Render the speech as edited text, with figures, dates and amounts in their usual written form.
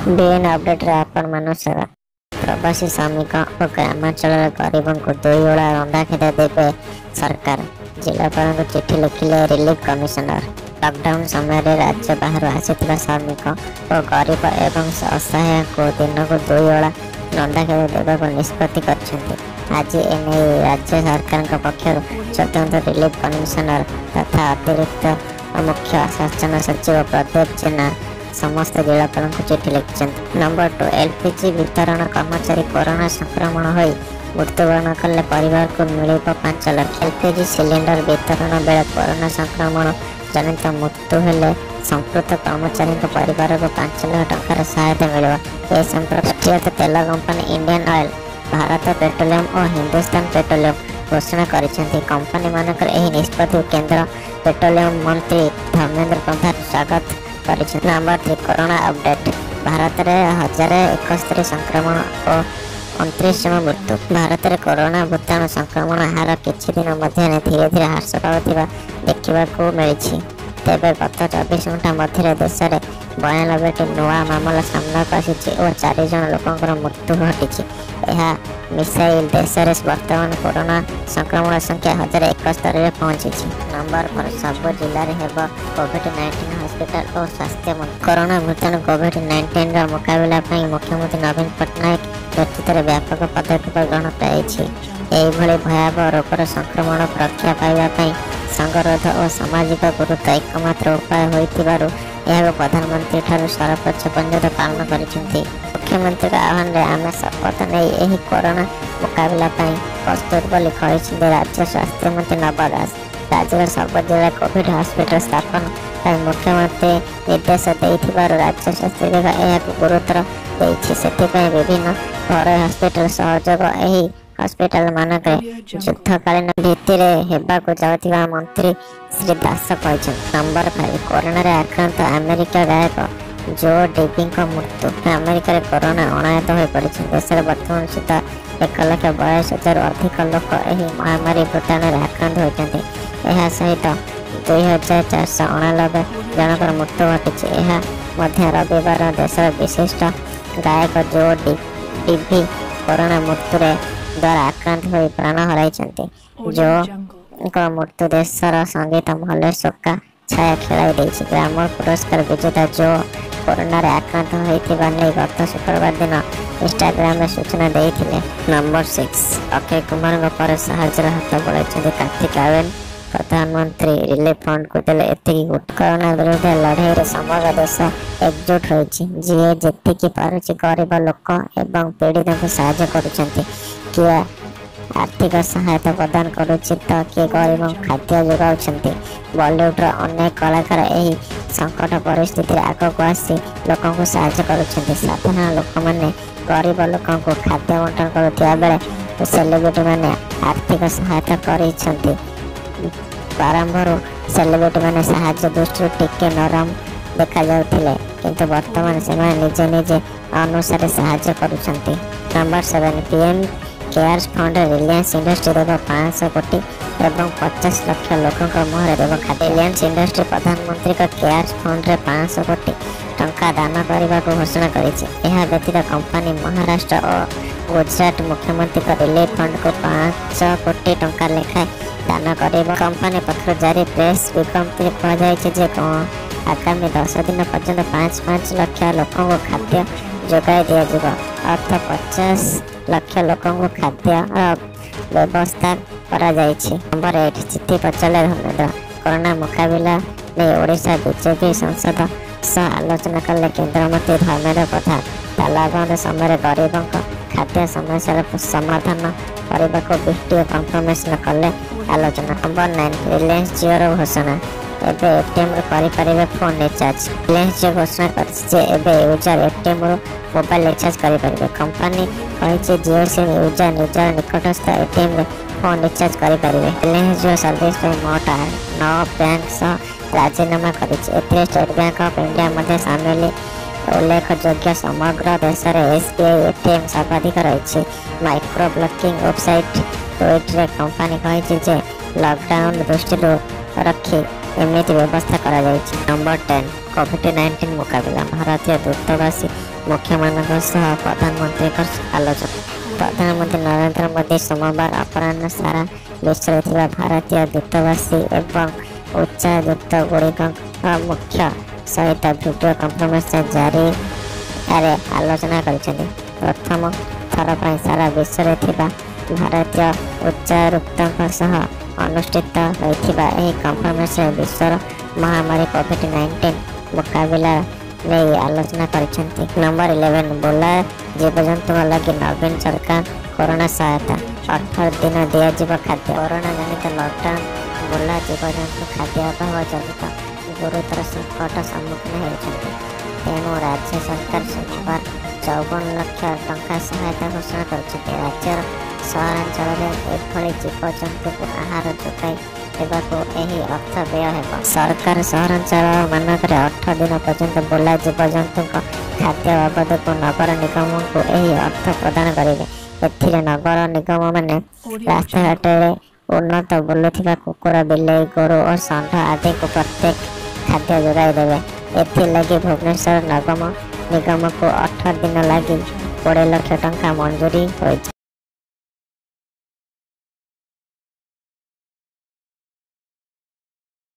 BN update आपण मानव सेवा प्रवासी श्रमिक और ग्रामांचल गरीबों को 2 ओला रंधा खेत देवे सरकार। जिलापाल को चिठी लिखिले रिलीफ कमिशनर। लॉकडाउन समय राज्य बाहर आसीथिबा श्रमिक और गरीब एवं असहाय को दिन को 2 ओला रंधा खेत देवा निष्पत्ति करछन्ति। आज एने राज्य सरकार पक्षर स्वतंत्र रिलीफ कमिशनर तथा अतिरिक्त मुख्य शासन सचिव प्रदीप जेना समस्त जिलापाल को चिठी लिखिं। नंबर 2 एलपीजी वितरण कर्मचारी कोरोना संक्रमण हो मृत्युवरण कले परिवार को मिल 5 लाख। एलपीजी सिलिंडर वितरण बेले कोरोना संक्रमण जनित मृत्यु हेले संपृक्त कर्मचारी परिवार को 5 लाख टंकार सहायता मिल। ए संपर्क तेल company Indian oil, Bharat petroleum और हिंदुस्तान पेट्रोलियम घोषणा करिसेंति। कंपनी मानकर एही निष्पत्ति केंद्र पेट्रोलियम मंत्री धर्मेंद्र प्रधान स्वागत करिसें। Number 3 corona update. भारत में 1071 संक्रमण और 29 जन मृत्यु। भारत में कोरोना भूताणु संक्रमण हार किछि दिन मध्य धीरे धीरे ह्रास पाउथिबा देखिबाकू मिली। तेबे गत 24 घंटा मध्य देश में 92टी नुआ मामला सामना को आसी और 4 जन लोकंकर मृत्यु घटी। यह मिसाइल देश में वर्तमान कोरोना संक्रमण संख्या 1071 में पहुंची। नंबर 4 सब जिले में हेब कोविड-19 हॉस्पिटल और स्वास्थ्य मंत्री। कोरोना भूताणु कोविड-19 मुकाबला मुख्यमंत्री नवीन पट्टनायक नेतृत्व में व्यापक पदक्षेप ग्रहण कर भयावह रोगर संक्रमण रक्षा पाइबा संगरोध और सामाजिक गुरुत्व एकमात्र उपाय होइतिबारु यह प्रधानमंत्री ठारू सर्वोच्च पर्यंत पालन करिसेंति। मुख्यमंत्री आह्वान में आम शपथ नहीं यही कोरोना मुकाबला प्रस्तुत बोली कहिसेंति राज्य स्वास्थ्य मंत्री नव दास। राज्य सब जिला कोविड हॉस्पिटल स्थापन मुख्यमंत्री निर्देश देइथिबारु राज्य स्वास्थ्य विभाग यह गुरुत्व देइछि। सेथिपय विभिन्न घर हॉस्पिटल सहयोग यही हॉस्पिटल मानक युद्धकालीन भित्ति हेबाकू जाउथिबा मंत्री श्री दास कहछन। नंबर 5 कोरोना रे आक्रांत अमेरिका गायक जो डेविंग को मृत्यु। अमेरिका रे कोरोना अनायत हो पड़िछि। देश में वर्तमान सुधा 1,42,000 अधिक लोक एही महामारी भूताणु रे आक्रांत होइछन्ति। एहा सहित 2,499 जनकर मृत्यु घटिछि। एहा मध्य रविवार देश विशिष्ट गायक जो डीवी कोरोना मृत्यु द्वारा आक्रांत हो प्राण हराइछन्ति। जो मृत्यु देशर संगीत महल शोका छाया खेलाई देछि। ग्राम पुरस्कार विजेता जो कोरोना रे आक्रांत होइथिबा नै गत शुक्रवार दिन इंस्टाग्राम में सूचना देइथिले। नंबर 6 अक्षय कुमार पर साहाय्य हाथ बढ़ाइछन्ति कार्तिक आर्यन। प्रधानमंत्री रिलीफ फंड को देले एतिकी कोरोना विरुद्ध लड़ाई रे समग्र देश एकजुट होइछि। जे जेतिकी पारुछि गरीब लोक एवं पीड़ित को सहायता करुछन्ति। किए आर्थिक सहायता प्रदान करुछि तो किए गरीब खाद्य जोगाउछन्ति। बॉलीवुड अनेक कलाकार यही संकट परिस्थिति आगक आसी लोक को सहायता करुछन्ति। साधारण लोक मैंने गरीब लोक को खाद्य बंटन करुथिबा बेले सेलिब्रिटी मैंने आर्थिक सहायता करिछन्ति। प्रारंभरू सेलिब्रिटी मैंने साहाय्य दृष्टि टिके नरम देखा जाउथिले किंतु वर्तमान से निजे निजे अनुसार सहायता करुछन्ति। Number 7 PM cares fund Reliance industry देव 500 कोटी एवं 50 लाख लोकों मुहर देव खाद्य। रिलायंस इंडस्ट्री प्रधानमंत्री केयर्स फंड रे 500 कोटी टंका दान करने को घोषणा करिछि। यह व्यतीत कंपनी महाराष्ट्र और गुजरात मुख्यमंत्री रिलीफ फंड को 5 कोटी टंका लेखाएं दान कर। कंपनी पक्ष जारी प्रेस विज्ञप्ति कहुई आगामी 10 दिन पर्यंत 5-5 लाख लोकों को खाद्य जोगाई दिया। अर्थ 50 लाख लोकों को खाद्य व्यवस्था करा जाइछि। नंबर 8 चिट्ठी पचले धर्मेंद्र। कोरोना मुकाबला ने ओडिशा बीजेपी संसद सह आलोचना कले केंद्रमंत्री धर्मेंद्र प्रधान। तालाबंद समय गरीबों खाद्य समस्या समाधान करने को वीडियो कन्फर्मेशन कले आलोचना। नंबर 9 रिलायंस जिओ घोषणा। एबे एटीएम रे फोन रिचार्ज। रिलायंस जिओ घोषणा करछे यूजर एटीएम रो मोबाइल रिचार्ज करें। कंपनी कही जिओ सिम यूजर निजर निकटस्थ एटीएम रे फोन रिचार्ज करें। रिलायंस जिओ सर्विस मोट 9 बैंक सह राजीनामा कर स्टेट बैंक ऑफ इंडिया मध्य सामिल। उल्लेखयोग्य समग्र देश में एसबीआई एटीएम सर्वाधिक रही। माइक्रो ब्लॉकिंग वेबसाइट ट्वीट रे कंपनी कही लॉकडाउन दृष्टि रखी एमती व्यवस्था करा जायछि। नंबर 10 कोविड-19 मुकाबला। भारतीय दूतावास मुख्यମାନଙ୍କ सह प्रधानमंत्रीଙ୍କ आलोचना। प्रधानमंत्री नरेंद्र मोदी सोमवार अपराह्न सारा विश्व में भारतीय दूतावासी एवं उच्चायुक्त गुड़िक मुख्य सहित वीडियो कॉन्फ्रेंस जारी आलोचना कर प्रथम थर पर सारा विश्व में भारतीय उच्चायुक्तों सह अनुष्ठित होता कॉन्फ्रेंस विश्व महामारी कोविड-19 मुकाबला नहीं आलोचना कर। नंबर 11 बोला जीवजंतु लगी नवीन सरकार कोरोना सहायता 18 दिन दिज्व खाद्य। कोरोना जनित लॉकडाउन बोला जीवजंतु खाद्य अभाव जनित गुरुतर संकट सम्मुखीन होती तेणु राज्य सरकार सोमवार 54 लाख टंका सहायता घोषणा कर। राज्यर सहरांचल एभली जीवजंतु को आहार जोगाई अर्थ व्यय है। सरकार सहरांचल मानक 18 दिन पर्यंत बोला जीवजंतु खाद्य बाबद को नगर निगम को यही अर्थ प्रदान करेंगे। नगर निगम मैंने रास्ताघाट उन्नत बुलूथिबा कुकुर बिलाई गोरु और षंढ आदि को प्रत्येक खाद्य जोगाई देवे। एथिलागि भुवनेश्वर निगम को 18 दिन लगी 20 लाख टंका मंजूरी होइछि।